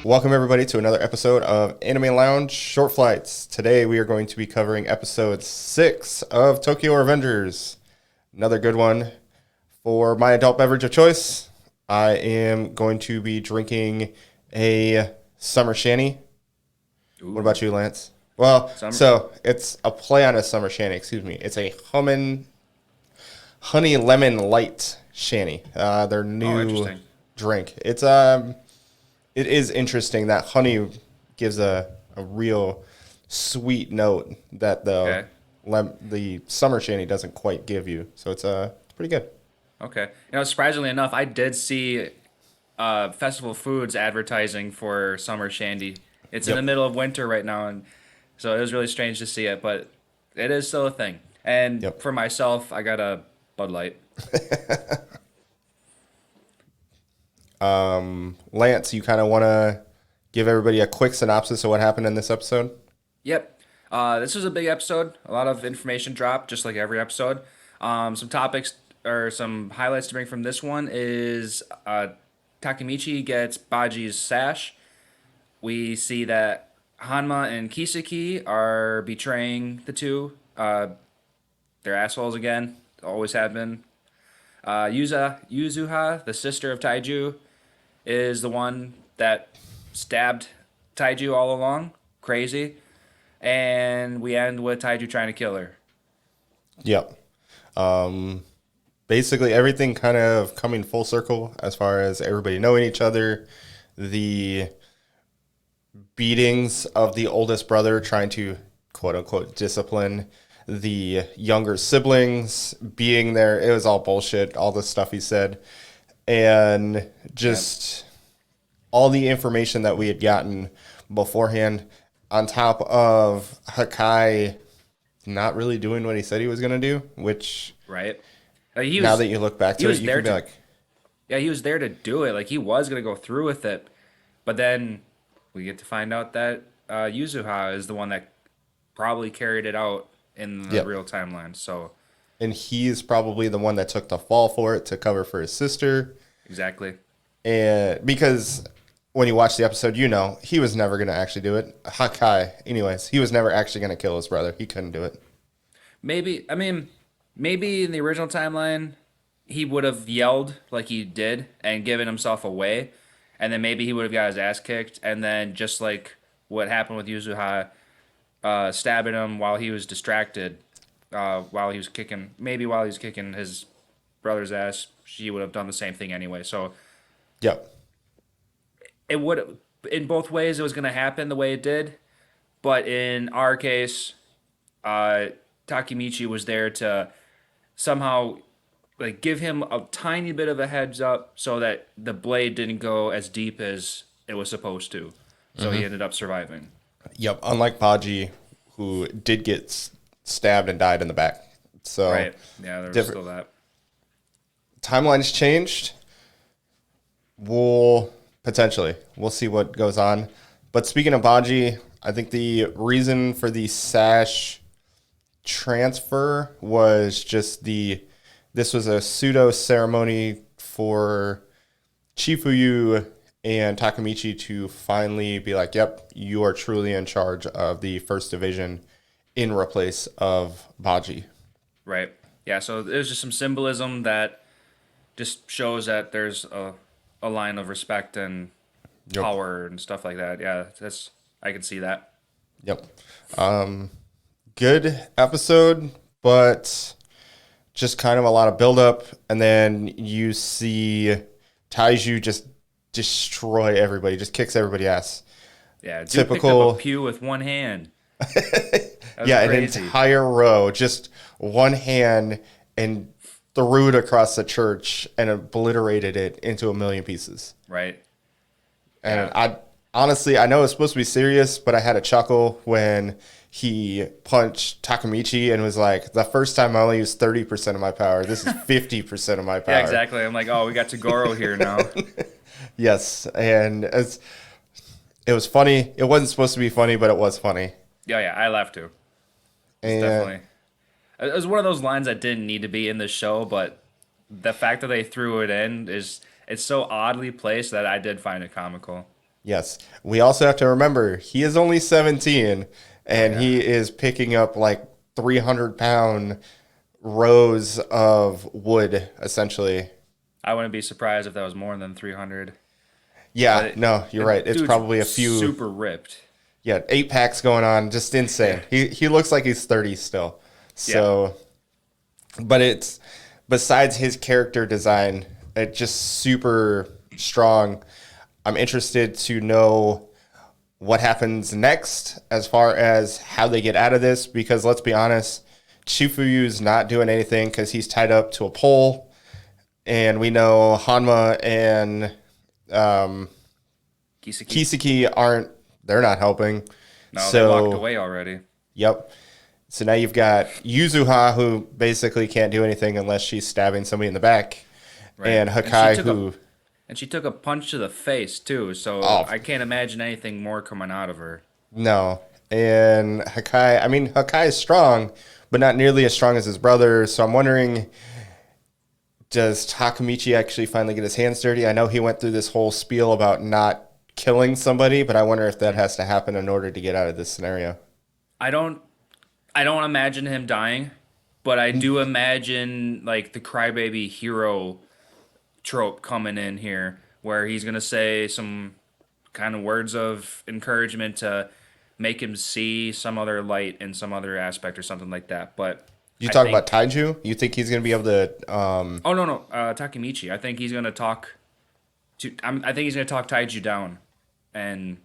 Welcome everybody to another episode of Anime Lounge Short Flights. Today we are going to be covering episode 6 of Tokyo Revengers. Another good one. For my adult beverage of choice, I am going to be drinking a summer shandy. Ooh. What about you, Lance? Well, Summer. so it's a play on a summer shandy, excuse me. It's a honey lemon light shandy. Their new Interesting. drink. It is interesting that honey gives a real sweet note that Okay. the summer shandy doesn't quite give you. So it's pretty good. Okay. Surprisingly enough, I did see Festival Foods advertising for Summer Shandy. It's in the Yep. middle of winter right now, and so it was really strange to see it, but it is still a thing. And Yep. for myself, I got a Bud Light. Lance, you kind of want to give everybody a quick synopsis of what happened in this episode? Yep. This was a big episode. A lot of information dropped, just like every episode. Some topics or some highlights to bring from this one is Takemichi gets Baji's sash. We see that Hanma and Kiseki are betraying the two. They're assholes again. Always have been. Yuzuha, the sister of Taiju, is the one that stabbed Taiju all along. Crazy. And we end with Taiju trying to kill her. Yep. Basically, everything kind of coming full circle as far as everybody knowing each other. The beatings of the oldest brother trying to quote unquote discipline the younger siblings being there. It was all bullshit, all the stuff he said. And just all the information that we had gotten beforehand, on top of Hakai not really doing what he said he was going to do, which Right? now that you look back to it, you can be like, yeah, he was there to do it. Like he was gonna go through with it, but then we get to find out that Yuzuha is the one that probably carried it out in the Yep. real timeline. So and he's probably the one that took the fall for it to cover for his sister. exactly. And because when you watch the episode, you know he was never going to actually do it. Hakai, anyways, he was never actually going to kill his brother. He couldn't do it. Maybe in the original timeline he would have yelled like he did and given himself away, and then maybe he would have got his ass kicked, and then just like what happened with Yuzuha, stabbing him while he was distracted, while he was kicking his brother's ass, she would have done the same thing anyway. So Yep. it would, in both ways, it was going to happen the way it did. But in our case, Takemichi was there to somehow like give him a tiny bit of a heads up so that the blade didn't go as deep as it was supposed to. So he ended up surviving. Yep. Unlike Baji, who did get stabbed and died in the back. So Right. Yeah, there was different- still that. Timeline's changed. We'll see what goes on. But speaking of Baji, I think the reason for the sash transfer was just this was a pseudo ceremony for Chifuyu and Takemichi to finally be like, yep, you are truly in charge of the first division in replace of Baji. Right. Yeah, so there's just some symbolism that just shows that there's a line of respect and Yep. power and stuff like that. Yeah, I can see that. Yep. Good episode, but just kind of a lot of buildup. And then you see Taiju just destroy everybody, just kicks everybody ass. Yeah, dude Typical- picked up a pew with one hand. That was Yeah, crazy. an entire row, just one hand, and threw it across the church and obliterated it into a million pieces. Right. And Yeah. I know it's supposed to be serious, but I had a chuckle when he punched Takemichi and was like, the first time I only used 30% of my power. This is 50% of my power. Yeah, exactly. I'm like, oh, we got Tagoro here now. Yes. And it was funny. It wasn't supposed to be funny, but it was funny. Yeah, I laughed too. And Definitely. It was one of those lines that didn't need to be in the show, but the fact that they threw it in it's so oddly placed that I did find it comical. Yes. We also have to remember he is only 17 and Yeah. he is picking up like 300-pound rows of wood, essentially. I wouldn't be surprised if that was more than 300. Yeah, But no, you're the right. It's dude's probably a few, super ripped. yeah, 8 packs going on. Just insane. He looks like he's 30 still. So, but it's besides his character design, it's just super strong. I'm interested to know what happens next as far as how they get out of this because let's be honest, Chifuyu's not doing anything because he's tied up to a pole, and we know Hanma and Kiseki. Kiseki aren't. They're not helping. No, they So walked away already. yep. So now you've got Yuzuha, who basically can't do anything unless she's stabbing somebody in the back, Right. and And Hakai, who And she took a punch to the face too, so oh I can't imagine anything more coming out of her. no, and Hakai. I mean, Hakai is strong, but not nearly as strong as his brother. So I'm wondering, does Takamichi actually finally get his hands dirty? I know he went through this whole spiel about not killing somebody, but I wonder if that has to happen in order to get out of this scenario. I don't I don't imagine him dying, but I do imagine like the crybaby hero trope coming in here where he's gonna say some kind of words of encouragement to make him see some other light in some other aspect or something like that. But You I talk think about Taiju? You think he's going to be able to? oh no, Takemichi. I think he's gonna talk I think he's gonna talk Taiju down and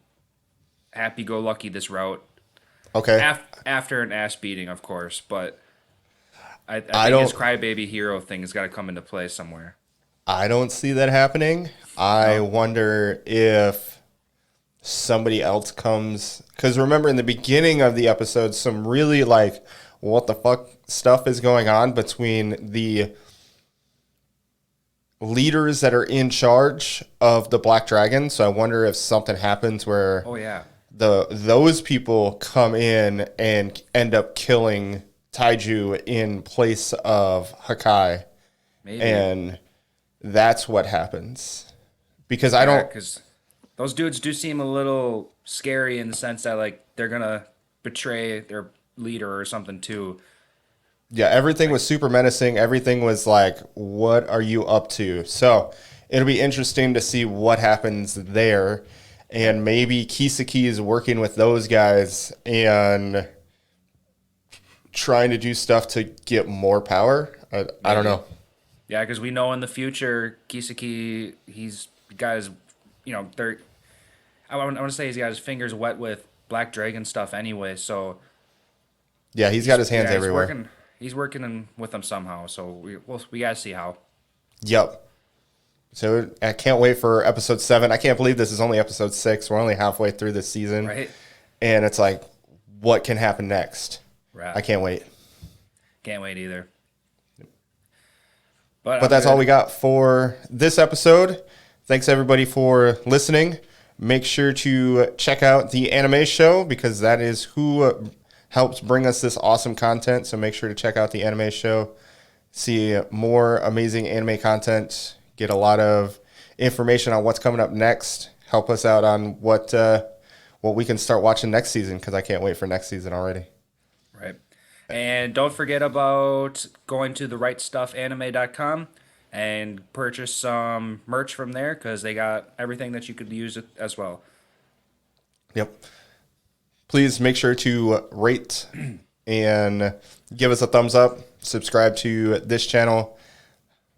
happy go lucky this route Okay, after an ass beating, of course. But I think I his don't. crybaby hero thing has got to come into play somewhere. I don't see that happening. I wonder if somebody else comes because remember in the beginning of the episode, some really like what the fuck stuff is going on between the leaders that are in charge of the Black Dragon. So I wonder if something happens where Oh yeah, those people come in and end up killing Taiju in place of Hakai, maybe. and that's what happens. Because I don't, Because those dudes do seem a little scary in the sense that like they're gonna betray their leader or something too. yeah, everything was super menacing. Everything was like, what are you up to? So it'll be interesting to see what happens there. And maybe Kiseki is working with those guys and trying to do stuff to get more power. I don't know. Yeah, because we know in the future Kiseki he's got his, they're I want to say he's got his fingers wet with Black Dragon stuff anyway. So Yeah, he's got his hands yeah, everywhere. He's working with them somehow. So we gotta see how. Yep. So I can't wait for episode 7. I can't believe this is only episode 6. We're only halfway through this season. Right. And it's like, what can happen next? Right. I can't wait. Can't wait either. But that's all we got for this episode. Thanks everybody for listening. Make sure to check out the anime show because that is who helps bring us this awesome content. So make sure to check out the anime show. See more amazing anime content. Get a lot of information on what's coming up next. Help us out on what we can start watching next season because I can't wait for next season already. Right. And don't forget about going to therightstuffanime.com and purchase some merch from there because they got everything that you could use it as well. Yep. Please make sure to rate and give us a thumbs up. Subscribe to this channel.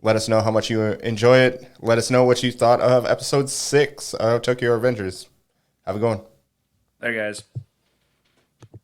Let us know how much you enjoy it. Let us know what you thought of episode 6 of Tokyo Revengers. Have a good one. There, guys.